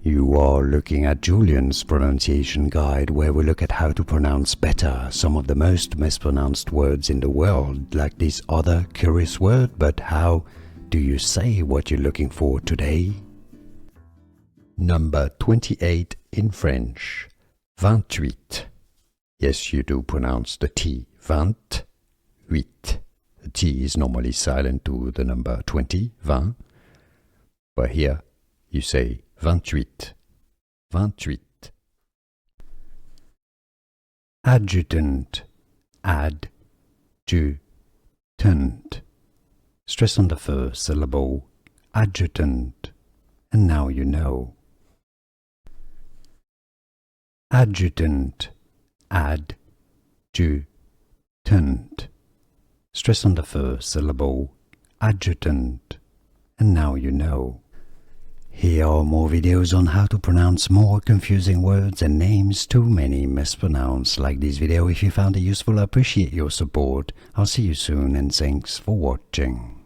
You are looking at Julian's pronunciation guide, where we look at how to pronounce better some of the most mispronounced words in the world, like this other curious word. But how do you say what you're looking for today? Number 28 in French, 28. Yes, you do pronounce the T, 28. The T is normally silent to the number 20, 20. But here you say 28, 28. Adjutant, adjutant. Stress on the first syllable, adjutant, and now you know. Adjutant, adjutant. Stress on the first syllable, adjutant, and now you know. Here are more videos on how to pronounce more confusing words and names too many mispronounced. Like this video if you found it useful. I appreciate your support. I'll see you soon and thanks for watching.